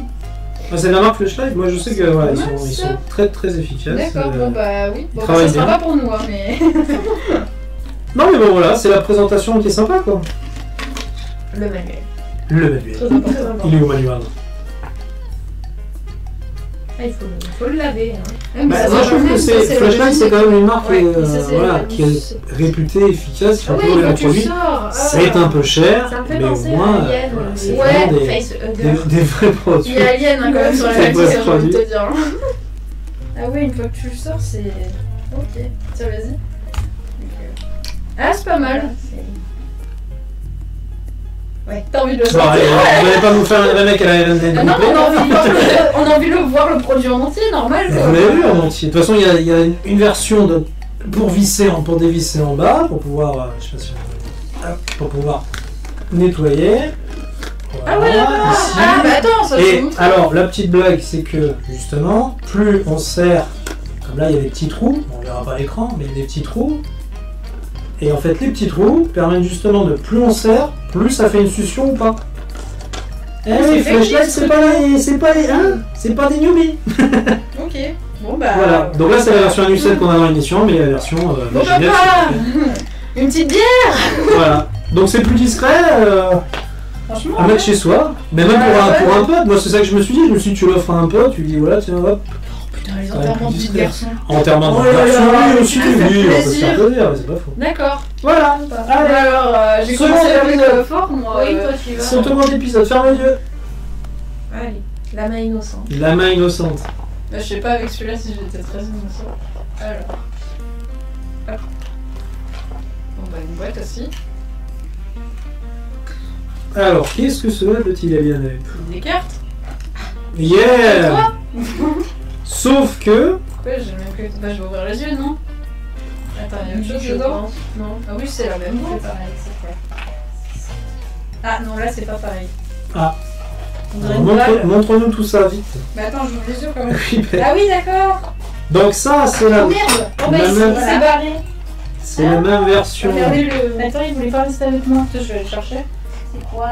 Ah, c'est de la marque Flashlight, moi je sais que voilà, ils Mince. sont très très efficaces. D'accord, bon bah oui. Bon, travaillent ça sera bien. pas pour nous, hein, mais. Non mais bon voilà, c'est la présentation qui est sympa quoi. Le manuel. Le manuel. Très important. Il est au manuel. Ah, il faut le laver. Hein. Bah, moi je trouve que Flashlight c'est quand même une marque Ouais, ça, c'est voilà, le- qui est réputée, efficace, qui Ah fait oui, toujours les quand bons tu produits. sors. C'est un peu cher, Ça me fait mais au penser moins à Alien. c'est Ouais, vraiment des Facehugger. vrais Il produits. y a Alien hein, quand même sur la C'est valise, quoi ce j'ai envie de produit te dire. Ah oui, une fois que tu le sors, c'est. Ok, tiens, vas-y. Ah, c'est pas mal. Ouais. T'as envie de le Bon, sortir? allez, vous n'allez pas nous faire un vrai mec à la RND Ah non, on a envie de voir le produit en entier, normal. Vous l'avez vu en entier. De toute façon, il y a une version pour dévisser en bas, pour pouvoir, je sais pas si pour pouvoir nettoyer. Ah ouais, d'accord. ici. Ah bah attends, ça Et se montre. alors, la petite blague, c'est que justement, plus on serre, comme là, il y a des petits trous, on verra pas à l'écran, mais il y a des petits trous. Et en fait, les petits trous permettent justement de plus on serre, plus ça fait une succion ou pas. Eh Ah, oui, c'est Flashlight, c'est pas des newbies. Ok, bon bah. Voilà, donc là c'est la version annuelle qu'on a dans l'émission, mais la version Bon vaginale, papa Une petite bière. c'est- voilà. Donc c'est plus discret Franchement. à mettre chez soi, mais même pour un pote, moi c'est ça que je me suis dit, tu l'offres à un pote, tu lui dis voilà, tiens hop, Putain, les enterrements de vie de garçon. enterrement Oh de là garçon, là, oui aussi, ça fait oui, on peut se plaisir. faire plaisir, mais c'est pas faux. D'accord. Voilà, allez, Alors, j'ai Second commencé avec épisode. fort, moi. Oui, toi tu vas. c'est au second épisode, ferme les yeux. Allez, la main innocente. La main innocente. Je sais pas avec celui-là si j'étais très innocent. Alors. Hop. Bon bah une boîte aussi. Alors, qu'est-ce que cela peut-il aller avec? Des cartes. Yeah. Toi Sauf que, Pourquoi j'ai même que. Bah je vais ouvrir les yeux, non? Attends, il y a autre chose Je dedans? pense. Non. Ah oui, c'est la même. C'est pareil, c'est quoi? Ah non, là c'est pas pareil. Ah. On dirait une balle. montre-nous tout ça vite. Mais attends, j'ouvre les yeux quand même. Oui, ben, Ah oui, d'accord. donc ça, c'est la, Oh merde. Oh bah La ici, même- c'est barré. c'est la même version. Regardez le. Attends, il voulait pas rester avec moi. Je vais aller le chercher. C'est quoi?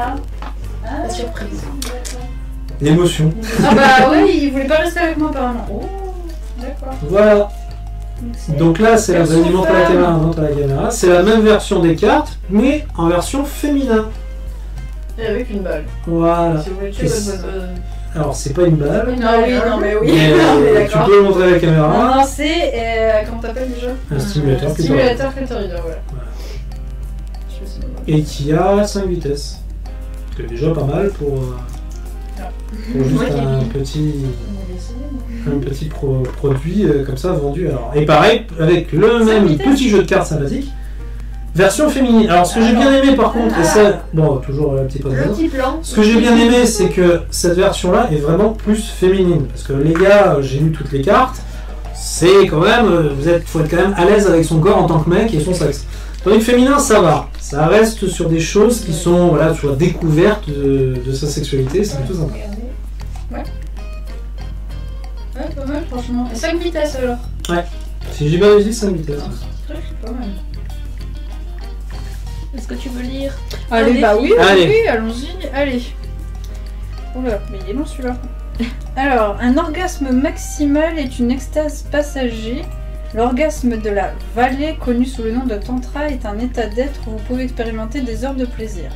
Ah, La surprise. L'émotion. Ah bah oui, il voulait pas rester avec moi apparemment. Oh, d'accord. Voilà. Donc là, c'est la Version vas-y, montre à la femme. caméra, montre à la caméra. C'est la même version des cartes, mais en version féminin. Et avec une balle. Voilà. Si vous voulez tuer Et votre c'est- bonne. Alors, c'est pas une balle, Non, oui, non, mais oui. mais Non, mais tu d'accord. peux le montrer à la caméra. Non, non, c'est. Comment t'appelles déjà? Un stimulateur clitoridien. Stimulateur clitoridien, voilà. Voilà. Je sais pas. Et qui a 5 vitesses. C'est déjà pas mal pour juste Ouais, un petit produit comme ça vendu. Alors. Et pareil, avec le 5 même vitesses. petit jeu de cartes sympathique. Version féminine. Alors, ce que j'ai bien aimé par contre, et ça, bon, toujours la petite Le passe. petit plan. Ce que j'ai bien aimé, c'est que cette version-là est vraiment plus féminine. Parce que les gars, j'ai lu toutes les cartes. c'est quand même, faut être quand même à l'aise avec son corps en tant que mec et son sexe. Tandis que féminin, ça va. Ça reste sur des choses qui sont, voilà, sur la découverte de sa sexualité, c'est plutôt sympa. Ouais. Ouais, pas mal, franchement. Et 5 vitesses alors. Ouais. Si j'ai bien réussi, 5 vitesses. C'est pas mal. Est-ce que tu veux lire? Allez, bah oui, Allez. oui, allons-y, allez. Oula, mais il est long celui-là. Alors, un orgasme maximal est une extase passager. L'orgasme de la vallée, connu sous le nom de tantra, est un état d'être où vous pouvez expérimenter des heures de plaisir.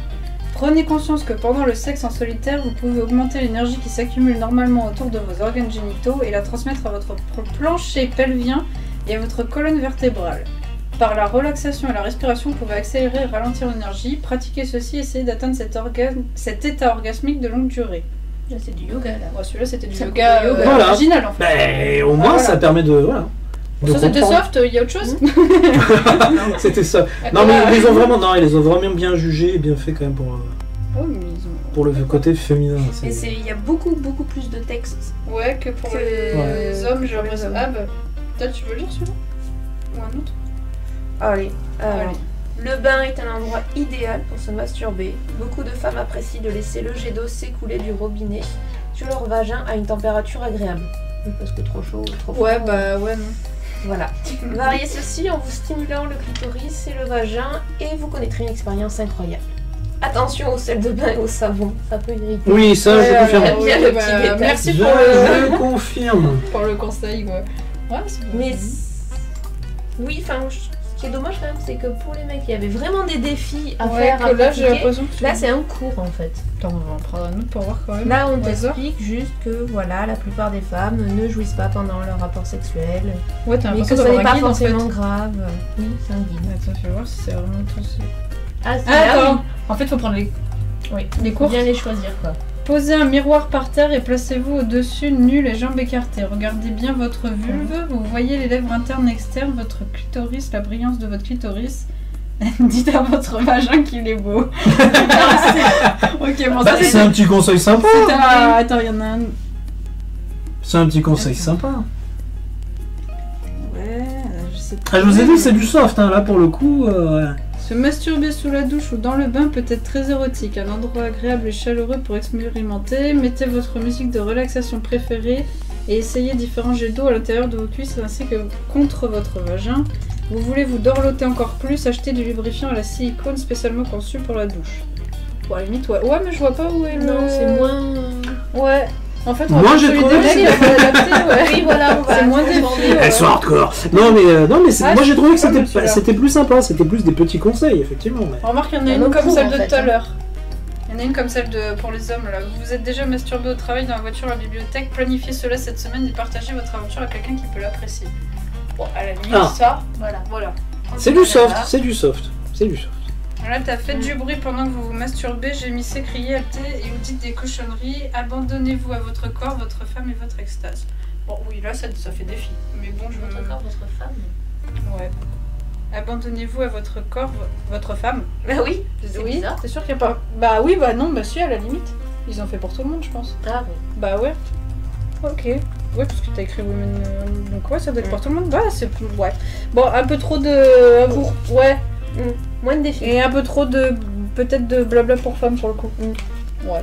Prenez conscience que pendant le sexe en solitaire, vous pouvez augmenter l'énergie qui s'accumule normalement autour de vos organes génitaux et la transmettre à votre plancher pelvien et à votre colonne vertébrale. Par la relaxation et la respiration, vous pouvez accélérer et ralentir l'énergie. Pratiquez ceci, essayez d'atteindre cet état orgasmique de longue durée. Là, c'est du yoga, là. Ouais, celui-là, c'était du C'est yoga Voilà. original, en fait. Ben, au moins, voilà. ça permet de... Voilà. de Ça, c'était comprendre. soft, il y a autre chose. C'était ça. Non, mais ils les ont vraiment, non, ils les ont vraiment bien jugés et bien fait quand même Oh, mais ils ont... pour le côté féminin. Et il y a beaucoup plus de textes. Ouais, que pour Que- les hommes, j'ai pour les l'impression. hommes. Ah bah, peut-être tu veux lire celui-là? Ou un autre? Allez, Allez. Le bain est un endroit idéal pour se masturber. Beaucoup de femmes apprécient de laisser le jet d'eau s'écouler du robinet sur leur vagin à une température agréable. Oui, parce que trop chaud, trop froid. Ouais, bah ouais, non. Voilà. Variez ceci en vous stimulant le clitoris et le vagin et vous connaîtrez une expérience incroyable. Attention au sel de bain et au savon, ça peut irriter. Oui, ça, je confirme. ouais. bien le petit détail. Merci Je confirme. pour le conseil, ouais. Ouais, c'est bon. Mais oui, enfin, ce qui est dommage quand même, c'est que pour les mecs, il y avait vraiment des défis à Ouais, faire. que À là, j'ai pratiquer. l'impression que Là, c'est un cours en fait. Attends, on va en prendre un autre pour voir quand même. Là, on Au hasard. t'explique juste que voilà, la plupart des femmes ne jouissent pas pendant leur rapport sexuel, Ouais, t'as mais que l'impression ce n'est d'avoir pas un guide en fait. forcément grave. Oui, c'est un guide. Attends, fais voir si c'est vraiment tout ça. Ah, Ah, attends. En fait, faut prendre les oui. les Faut cours. bien les choisir quoi. Posez un miroir par terre et placez-vous au-dessus, nu, les jambes écartées. Regardez bien votre vulve, vous voyez les lèvres internes et externes, votre clitoris, la brillance de votre clitoris. Dites à votre vagin qu'il est beau. Ok, bon, Bah, ça c'est un petit conseil sympa. c'était un- Attends, il y en a un. C'est un petit conseil sympa. Ouais, je sais pas. Ah, je vous ai dit, c'est du soft, hein, là pour le coup. Voilà. Se masturber sous la douche ou dans le bain peut être très érotique, un endroit agréable et chaleureux pour expérimenter. Mettez votre musique de relaxation préférée et essayez différents jets d'eau à l'intérieur de vos cuisses ainsi que contre votre vagin. Vous voulez vous dorloter encore plus, achetez du lubrifiant à la silicone spécialement conçu pour la douche. Bon, à la limite, ouais. Ouais, mais je vois pas où est le... Non, c'est moins. Ouais. En fait, on Moi, va j'ai celui trouvé des que mecs, on va l'adapter, ouais. Oui, voilà, on va. C'est moins défi, transformer. ouais. Elles sont hardcore. Non, mais Ah, moi j'ai trouvé que je suis pas mal, c'était celui-là. c'était plus sympa, c'était plus des petits conseils, effectivement. Mais... Remarque, il y en a Un une autre comme cours, celle en de fait, tout à hein. l'heure. Il y en a une comme celle de pour les hommes là. Vous vous êtes déjà masturbé au travail, dans la voiture, à la bibliothèque. Planifiez cela cette semaine et partagez votre aventure à quelqu'un qui peut l'apprécier. Bon, à la limite, Ah. ça, voilà. C'est du soft, c'est du soft, c'est du soft. Là, t'as fait du bruit pendant que vous vous masturbez, gémissez, criez, haltez et vous dites des cochonneries. Abandonnez-vous à votre corps, votre femme et votre extase. Bon, oui, là, ça fait défi. Mais bon, je Votre corps, votre femme. Ouais. Abandonnez-vous à votre corps, votre femme. Bah oui, c'est Oui, bizarre. t'es sûr qu'il n'y a pas. Bah oui, bah non, bah si, à la limite. Ils ont fait pour tout le monde, je pense. Ah oui. Bah ouais. Ok. Ouais, parce que t'as écrit Women. Donc ouais, ça doit être pour tout le monde. Bah c'est. Ouais. Bon, un peu trop de. Ouais. Moins de défis. Et un peu trop de. Peut-être de blabla pour femmes pour le coup. Ouais.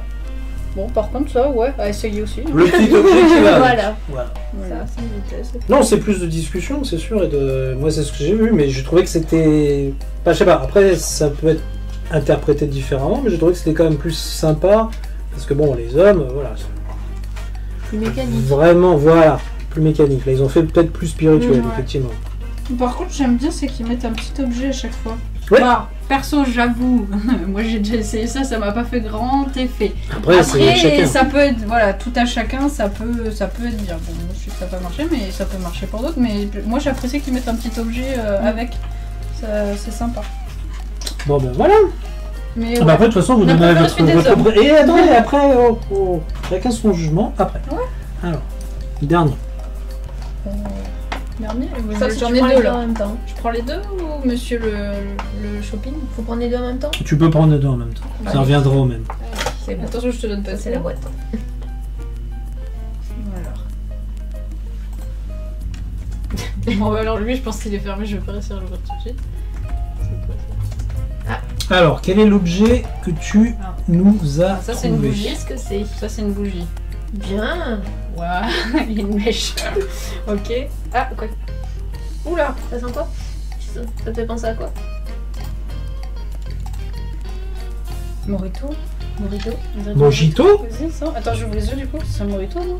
Bon, par contre, ça, ouais, à essayer aussi. hein. Le petit objet qui va. Voilà. Voilà. Voilà. Ça, c'est une vitesse. Non, c'est plus de discussion, c'est sûr, et de. Moi, c'est ce que j'ai vu, mais je trouvais que c'était. Enfin, je sais pas, après, ça peut être interprété différemment, mais je trouvais que c'était quand même plus sympa, parce que bon, les hommes, voilà. Plus mécanique. Vraiment, voilà, plus mécanique. Là, ils ont fait peut-être plus spirituel, Ouais. effectivement. Par contre, j'aime bien, c'est qu'ils mettent un petit objet à chaque fois. Ouais. Bah, perso, j'avoue, moi j'ai déjà essayé ça m'a pas fait grand effet. Après, c'est Après, chacun. ça peut être, voilà, tout à chacun, ça peut être bien. Bon, moi je sais que ça n'a pas marché, mais ça peut marcher pour d'autres. Mais moi j'apprécie qu'ils mettent un petit objet avec. C'est sympa. Bon, ben voilà. Mais Ah ouais. bah après, de toute façon, vous On a donnez pas votre. fait celui des hommes. Et attendez, après, chacun son jugement, après. Ouais. Alors, dernier. Dernier, Ça, j'en tu ai prends les deux deux en là. même temps. Je prends les deux ou monsieur le shopping? Faut prendre les deux en même temps. Tu peux prendre les deux en même temps. Ça Allez. reviendra au même. C'est bon. Attention, je te donne pas Ça, c'est la boîte. Alors. Bon, bah, alors lui, je pense qu'il est fermé, je vais pas réussir à l'ouvrir tout de suite. C'est quoi ça? Alors, quel est l'objet que tu nous as Ça, c'est une trouvé? bougie. Qu'est-ce que c'est? Ça, c'est une bougie. Bien. Waouh, il y a une mèche. Ok. Ah, quoi? Oula, ça sent quoi? Ça te fait penser à quoi? Morito. Morito. Mojito? Vas-y, ça. Attends, j'ouvre les yeux du coup. C'est un morito, non?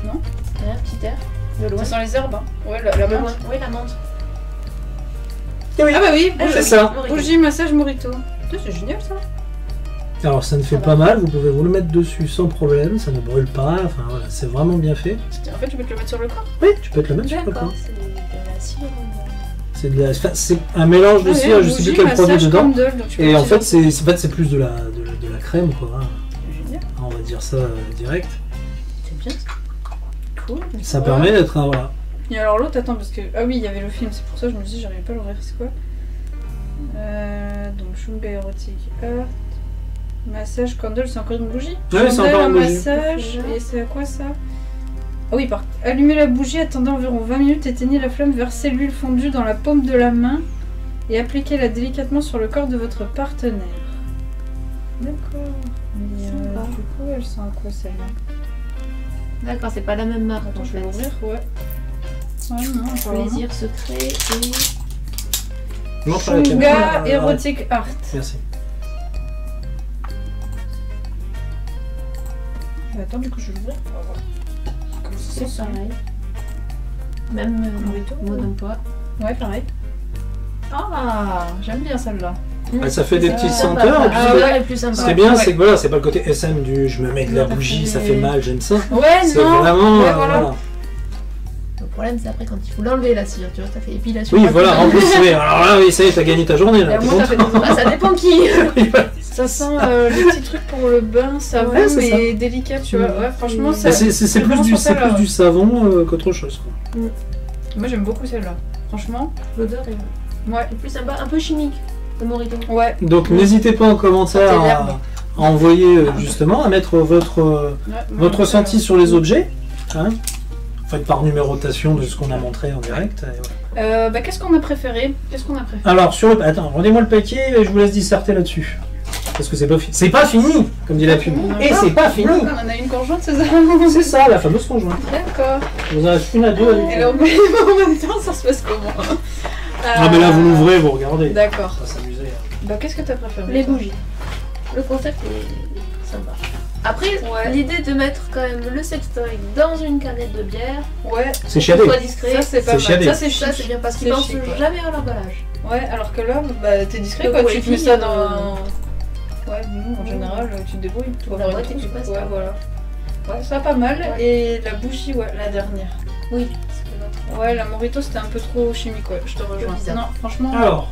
Ouais, petit air. De loin. Ça sent les herbes. Hein. Ouais, la De menthe. loin. Oui, la menthe. Oui. Ah bah oui, Ah, c'est ça. Morito. bougie, massage, morito. Putain, c'est génial ça. Alors, ça ne fait pas mal, vous pouvez vous le mettre dessus sans problème, ça ne brûle pas, enfin voilà, c'est vraiment bien fait. En fait, tu peux te le mettre sur le corps. Oui, tu peux te le mettre sur le D'accord, corps. c'est de la cire. C'est de la... enfin, c'est un mélange de cire, je sais plus quel produit dedans. Et en fait, c'est plus de la crème, quoi. Hein. C'est génial. On va dire ça direct. C'est bien ça. Cool. Ça permet d'être un... Voilà. Et alors l'autre, attends, parce que... Ah oui, il y avait le film, c'est pour ça que je me dis, j'arrivais pas à l'ouvrir, c'est quoi donc, Shunga érotique, Earth, massage, candle, c'est encore une bougie? Ouais, c'est Candle, encore un une bougie. massage, et c'est à quoi ça? Ah oui, allumez la bougie, attendez environ 20 minutes, éteignez la flamme, versez l'huile fondue dans la paume de la main et appliquez-la délicatement sur le corps de votre partenaire. D'accord. Mais Sympa. du coup, elle sent à quoi celle-là? D'accord, c'est pas la même marque. Attends, en je vais fait. l'ouvrir, ouais. Ouais, non, Plaisir secret et. Montre à la caméra. Shunga Erotic Art. Merci. Attends, du coup, je vais l'ouvrir. On va voir. Comment ça C'est sent? pareil. Même Morito. mot d'emploi. Ouais, pareil. Ah, j'aime bien celle-là. Ouais, ça fait des petites Sympa. senteurs. Et puis Ah ouais, plus ce sympa. qui est bien, Ouais. c'est que voilà, c'est pas le côté SM du je me mets de la Non, bougie, ça mais- fait mal, j'aime ça. Ouais, C'est non. vraiment. Ouais, voilà. Le problème, c'est après quand il faut l'enlever la cire, tu vois, ça fait épilation. Oui, voilà, en plus, oui. Alors là, oui, ça y est, t'as gagné ta journée Et là. au t'es moins, t'as content. fait des Ah, ça dépend qui. Ça sent le petit truc pour le bain, savon, Ouais, c'est mais délicat, tu vois. Ouais, franchement, ça. Mais c'est vraiment plus, sur celle-là. plus du savon qu'autre chose. Quoi. Moi, j'aime beaucoup celle-là. Franchement. L'odeur est Ouais. plus sympa, un peu chimique, le morito. Ouais. Donc n'hésitez pas en commentaire Sentez l'herbe. à envoyer justement, à mettre votre Ouais, votre moi, ressenti sur les objets. Hein. Faites par numérotation de ce qu'on a montré en direct. Et voilà. bah, qu'est-ce qu'on a préféré? Alors sur le... Attends, rendez-moi le paquet et je vous laisse disserter là-dessus. Parce que c'est pas fini. C'est pas fini, comme dit la pub. Et c'est pas fini. On en a une conjointe, c'est ça? C'est ça, la fameuse conjointe. D'accord. Vous en avez une à deux avec. Et alors, mais en même temps, ça se passe comment? Ah mais là vous l'ouvrez, vous regardez. D'accord. On va s'amuser. Bah, qu'est-ce que t'as préféré? Les toi? bougies. Le concept est sympa. Après, Ouais. l'idée de mettre quand même le sextoy dans une canette de bière, Ouais. C'est pour chiadé. qu'il soit discret, Ça, c'est pas C'est mal. chiadé. Ça, c'est ça chic. c'est bien parce C'est qu'ils pensent chic, ouais. jamais à l'emballage. Ouais, alors que là, bah, t'es discret Le quoi, goût tu est te mets fini, ça dans. Ouais, nous, en général, tu te débrouilles. Tu vas La avoir boîte une et tu trousse. passes Ouais, par. voilà. Ouais, ça pas mal. Ouais. Et la bougie, ouais, la dernière. Oui, parce que l'autre. Ouais, la Morito, c'était un peu trop chimique, ouais, je te rejoins. bizarre. Non, franchement. Alors,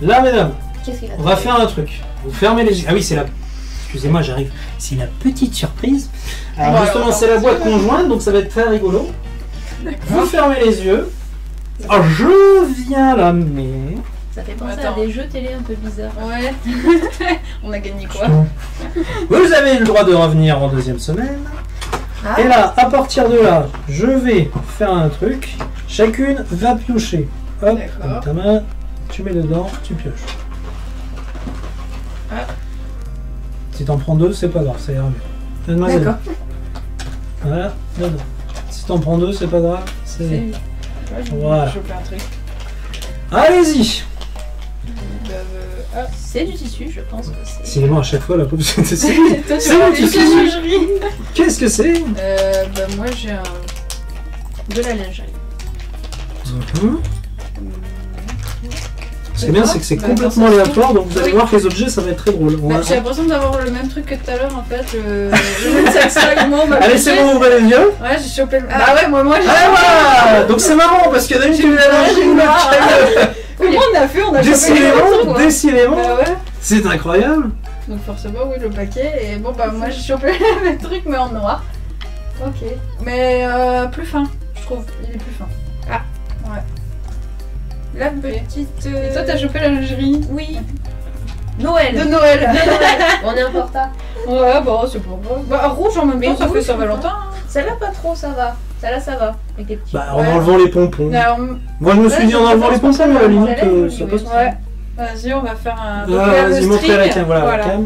là mesdames, Qu'est-ce qu'il a on va faire un truc. Vous fermez les yeux. Ah oui, c'est la... Excusez-moi, j'arrive. C'est la petite surprise. Alors Bon, justement, alors, c'est la boîte conjointe, donc ça va être très rigolo. Vous fermez les yeux. Alors, je viens la mettre. Ça fait penser Attends. à des jeux télé un peu bizarres. Ouais. On a gagné quoi? Vous avez le droit de revenir en deuxième semaine. Ah, Et là, à partir de là, je vais faire un truc. Chacune va piocher. Hop, D'accord. avec ta main, tu mets dedans, tu pioches. Ah. Si t'en prends deux, c'est pas grave, ça ira mieux. Mademoiselle. d'accord. Voilà, dedans. Si t'en prends deux, c'est pas grave. C'est. C'est... Ouais, j'ai Voilà. chopé un truc. Allez-y. Ah, C'est du tissu, je pense que c'est. Décidément, à chaque fois, la pauvre, c'est... toi, tu C'est vas mon aller tissu. chez la lingerie. Qu'est-ce que c'est Bah, moi, j'ai un. De la lingerie. Ce qui est bien, c'est que c'est Bah, complètement attends, ça se aléatoire, donc vous allez Oui. voir que les objets, ça va être très drôle. On Bah, va- j'ai l'impression d'avoir le même truc que tout à l'heure en fait. Le même sextoy, moi, on m'a Allez, piqué. c'est bon, ouvrez les yeux. Ouais, j'ai chopé le. Bah ouais, moi j'ai. Ah voilà. Donc c'est marrant, parce que d'habitude, Comment on a fait? On a chopé le Décidément, truc, quoi. décidément, Bah ouais. c'est incroyable. Donc forcément, oui, le paquet. Et bon, bah moi j'ai chopé le même truc, mais en noir. Ok. Mais plus fin, je trouve. Il est plus fin. Ah. Ouais. La petite. Et toi, t'as chopé la lingerie Oui. Noël. de Noël. On est un peu en retard. Ouais, bah c'est pas grave. Bah rouge en même Mais temps, ça rouge, fait Saint-Valentin. Celle-là, pas trop, ça va. Ça là, ça va. Avec des petits. Bah, en enlevant les pompons. Alors, Moi, je me suis dit en enlevant les pompons, à la limite, ça passe. ouais. Vas-y, on va faire un. Ah, donc là, vas-y, le montrez string, la cam. Voilà, la cam.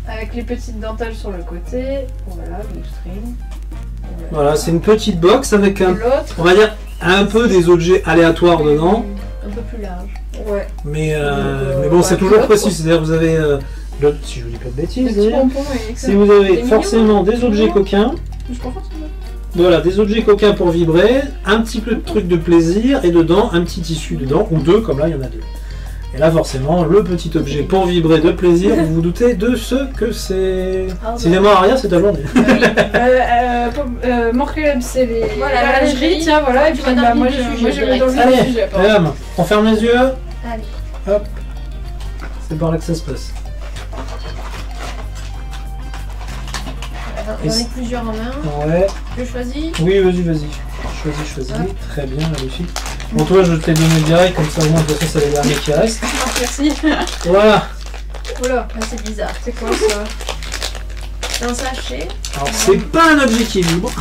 avec les petites dentelles sur le côté. Voilà, le string. Voilà, c'est une petite box avec Et un, l'autre. on va dire, un peu des objets aléatoires dedans. Un peu plus large. Ouais. Mais bon, c'est toujours l'autre, précis. C'est-à-dire, vous avez, si je vous dis pas de Des bêtises, petits pompons et si excellent. vous avez C'est forcément des objets mignon. coquins, Je comprends ça. voilà, des objets coquins pour vibrer, un petit peu de truc de plaisir, et dedans, un petit tissu dedans, ou deux, comme là, il y en a deux. Et là, forcément, le petit objet pour vibrer de plaisir, vous vous doutez de ce que c'est. Cinéma arrière, c'est ta journée. Morcleb, c'est les Voilà, la lingerie, tiens, voilà. Et Tu puis vas dans bah, le moi, vif du je sujet, vais dans le vif Allez, du sujet. apparemment. madame, on ferme les yeux. Allez. Hop. C'est par là que ça se passe. J'en ai plusieurs en main. Ouais. Je choisis. Oui, vas-y. Choisis. Très bien, magnifique. Bon, toi, je t'ai donné direct, comme ça, au moins, de toute façon, c'est les derniers qui restent. Merci. Voilà. Oula, Là, c'est bizarre. c'est quoi ça? C'est un sachet. Alors, c'est pas un objet qui vibre.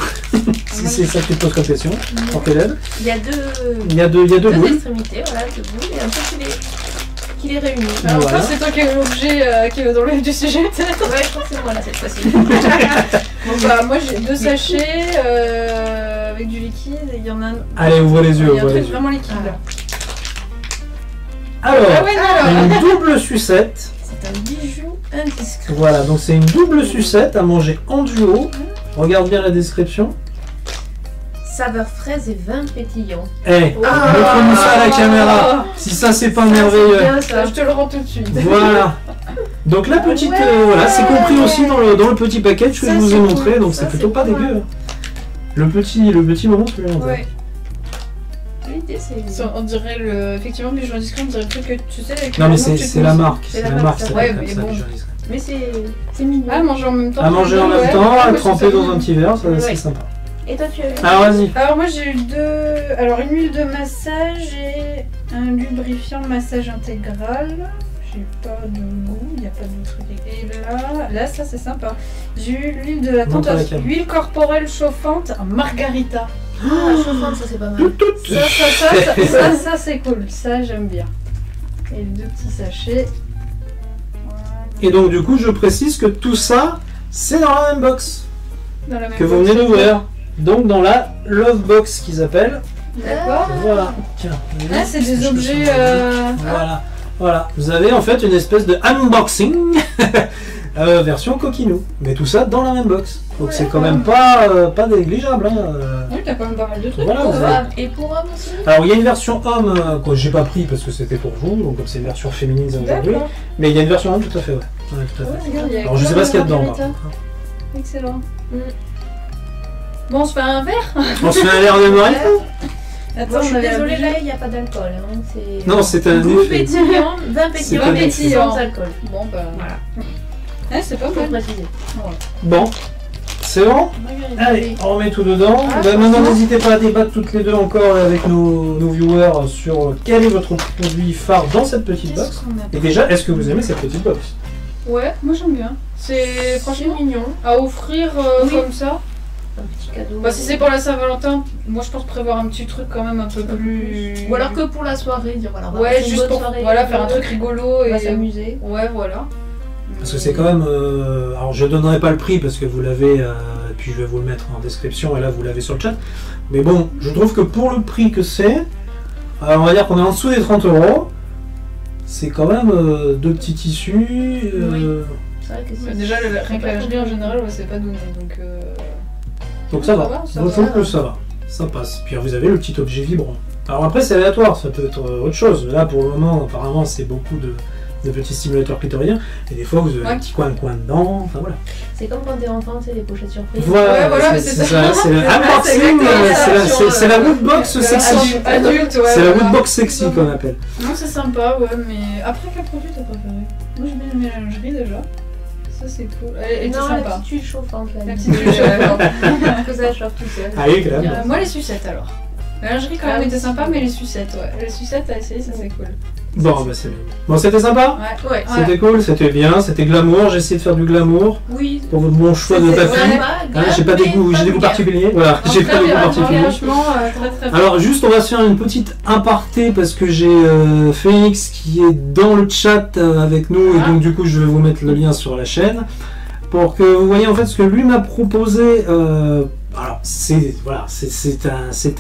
Si c'est ça que tu te poses comme question. En quelle aide Il y a deux, Il y a deux deux boules. extrémités, voilà, deux boules, et un peu qui les réunit. Alors, Voilà. ça, c'est toi qui as l'objet qui est dans le vif du sujet, peut-être. Ouais, je crois que c'est moi là cette fois-ci. Bon, bah, moi, j'ai deux sachets avec du liquide et il y en a un. Allez, ouvre les yeux, Il y a un ouvre les truc yeux. vraiment liquide là. Alors, Ah ouais, non, une double sucette. C'est un bijou indiscret. Voilà, donc c'est une double sucette à manger en duo. Regarde bien la description. Saveur fraise et vin pétillant. Eh, Ah. montre-nous ça à la caméra. Si ça, c'est pas merveilleux. C'est bien Ça, ça. je te le rends tout de suite. Voilà. Donc la petite, Ouais. voilà, c'est compris aussi dans le petit package que Ça, je vous ai c'est montré, cool. donc Ça, c'est plutôt c'est pas pas mal. dégueu. Le petit moment supplémentaire. Ouais. L'idée c'est. On dirait le. Effectivement, bijou indiscret, on dirait le truc que tu sais. Avec Non mais le nom que tu c'est te la poses. marque, C'est c'est la la marque, marque, ça. c'est Ouais, comme mais ça, bon. bijou indiscret. Mais c'est mignon. Ah, manger en même temps. À manger en même ouais. temps, à Ouais, tremper c'est ça. dans un petit verre, Ouais. c'est sympa. Et toi tu as eu. Alors vas-y. Alors moi j'ai eu deux. Alors une huile de massage et un lubrifiant massage intégral. J'ai pas de goût, il n'y a pas de truc. Et là ça c'est sympa. J'ai eu l'huile de la Montre à la tentation. cam. Huile corporelle chauffante en margarita. Ah, chauffante, ça c'est pas mal. Ça c'est cool. Ça j'aime bien. Et les deux petits sachets. Voilà. Et donc du coup, je précise que tout ça, c'est dans la même box Dans la même que vous box. venez d'ouvrir. Donc dans la Love Box qu'ils appellent. D'accord. Voilà. Tiens. Là c'est des Je peux objets. Voilà. Voilà. Vous avez en fait une espèce de unboxing version coquinou. Mais tout ça dans la même box. Donc Ouais, c'est quand ouais. même pas négligeable. Hein. Oui, t'as quand même pas mal de trucs. Voilà, Pour vous avez- hommes. Et pour hommes aussi. Alors il y a une version homme que j'ai pas pris parce que c'était pour vous, donc comme c'est une version féminine aujourd'hui. D'accord. Mais il y a une version homme tout à fait, ouais. Ouais, tout à fait. Ouais, regarde, il y a Alors je sais plein pas ce qu'il y a de dedans. margaritas. par contre, hein. Excellent. Mm. Bon, on se fait un verre. On se fait un verre de morito. Attends, Moi, je suis on avait désolée, abusé. là il n'y a pas d'alcool. Hein. C'est Non, c'est un goût effet. pétillant, vin C'est pétillant, un mais effet. sans alcool. Bon, bah. Voilà. Ouais, c'est pas Faut mal. préciser. Bon, c'est bon. Margarita. Allez, on remet tout dedans. Ah, Bah, maintenant, franchement. n'hésitez pas à débattre toutes les deux encore avec nos viewers sur quel est votre produit phare dans cette petite Qu'est-ce box. qu'on a Et déjà, est-ce que vous aimez cette petite box? Ouais, moi j'aime bien. C'est C'est franchement mignon. à offrir Oui. comme ça. Un petit cadeau. Bah, si c'est pour la Saint-Valentin, moi je pense prévoir un petit truc quand même un peu plus. Ou alors que pour la soirée, dire voilà, on va Ouais, passer une juste bonne pour soirée, voilà, faire un truc rigolo on va et. s'amuser. Ouais, voilà. Parce que c'est quand même. Alors, je donnerai pas le prix parce que vous l'avez. Et puis, je vais vous le mettre en description et là, vous l'avez sur le chat. Mais bon, je trouve que pour le prix que c'est, on va dire qu'on est en dessous des 30 €. C'est quand même deux petits tissus. C'est vrai que Mais c'est. déjà, rien que la lingerie en général, ouais, c'est pas donné. Donc. Donc ça va. Ça Moi, va. je trouve que ça va. Ça passe. Puis vous avez le petit objet vibrant. Alors après, c'est aléatoire. Ça peut être autre chose. Là, pour le moment, apparemment, c'est beaucoup de petits stimulateurs clitoridiens. Et des fois, vous avez Ouais. un petit coin dedans. Enfin voilà. C'est comme quand t'es enfant, c'est les pochettes surprises. Voilà, Ouais, voilà, mais c'est c'est ça. ça. C'est le C'est unboxing. exactement ça. C'est la woodbox sexy. Adulte, ouais. C'est la voilà. woodbox sexy qu'on appelle. Non, c'est sympa, ouais, mais après, quel produit t'as préféré? Moi, j'ai bien aimé la lingerie déjà. Ça, c'est cool. Elle était Non, la sympa. petite huile chauffante là. La petite huile chauffante. Que ça chauffe tout seul. Allez, grave. Moi, les sucettes alors. La lingerie quand même était sympa, mais les sucettes, ouais. Les sucettes à essayer, ça c'est cool. Bon, bah c'est bien. Bon, c'était sympa. Ouais. C'était cool, c'était bien, c'était glamour. J'ai essayé de faire du glamour. Oui. Pour mon choix de tapis. J'ai pas des goûts, j'ai des goûts particuliers. Voilà, j'ai pas des goûts particuliers. Franchement, très bien. Alors juste, on va se faire une petite aparté parce que j'ai Phoenix qui est dans le chat avec nous et donc du coup je vais vous mettre le lien sur la chaîne pour que vous voyez en fait ce que lui m'a proposé. Alors c'est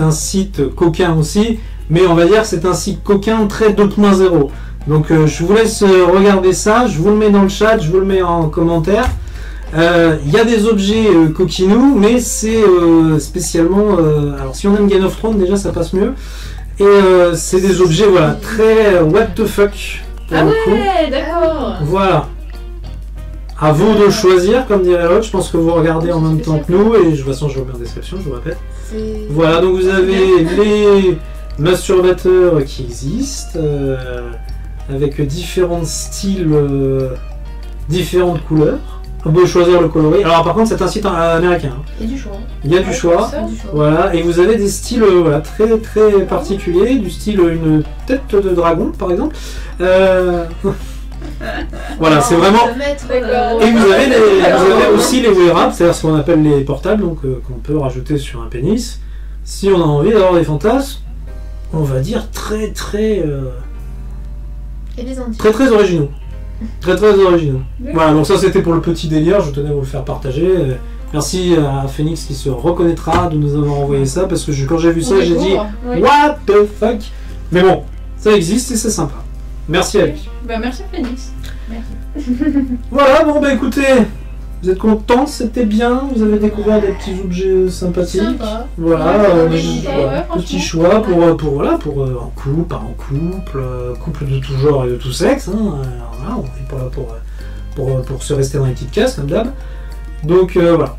un site coquin aussi, mais on va dire que c'est un site coquin très 2.0. Donc je vous laisse regarder ça, je vous le mets dans le chat, je vous le mets en commentaire. Il y a des objets coquinous, mais c'est spécialement... alors si on aime Game of Thrones, déjà ça passe mieux. Et c'est des objets voilà, très what the fuck. Ah ouais, d'accord. Voilà. À vous de choisir, comme dirait l'autre. Je pense que vous regardez en même temps que nous. Et de toute façon, je vous mets en description, je vous répète. Voilà, donc vous avez les masturbateurs qui existent. Avec différents styles, différentes couleurs. On peut choisir le coloris. Alors par contre, c'est un site américain. Il y a du choix. Il y a du choix. Voilà, et vous avez des styles voilà, très très particuliers, du style une tête de dragon par exemple. Voilà, c'est vraiment. Et vous avez aussi les wearables, c'est-à-dire ce qu'on appelle les portables, donc qu'on peut rajouter sur un pénis. Si on a envie d'avoir des fantasmes, on va dire très originaux. Très originaux. Voilà, donc ça c'était pour le petit délire, je tenais à vous le faire partager. Merci à Phoenix qui se reconnaîtra de nous avoir envoyé ça, parce que quand j'ai vu ça, j'ai dit what the fuck. Mais bon, ça existe et c'est sympa. Merci à lui. Bah merci Phoenix. Merci. Voilà, bon bah écoutez, vous êtes contents, c'était bien, vous avez découvert des petits objets sympathiques. Sympa. Voilà, petit choix pour en couple, pas en couple, couple de tout genre et de tout sexe. Hein, voilà, on n'est pas là pour se rester dans les petites cases comme d'hab. Donc voilà.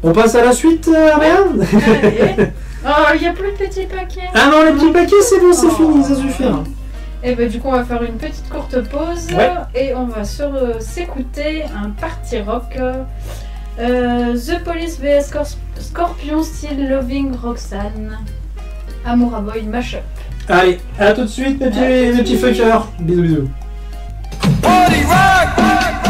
On passe à la suite, Ariane. Oh, il n'y a plus de petits paquets. Ah non, les petits paquets, c'est bon, c'est fini, ça suffira. Et ben du coup on va faire une petite courte pause et on va s'écouter un party rock The Police vs Scorpion style Loving Roxanne Amoura Boy mashup. Allez, à tout de suite mes petits fuckers. Bisous bisous. Party rock!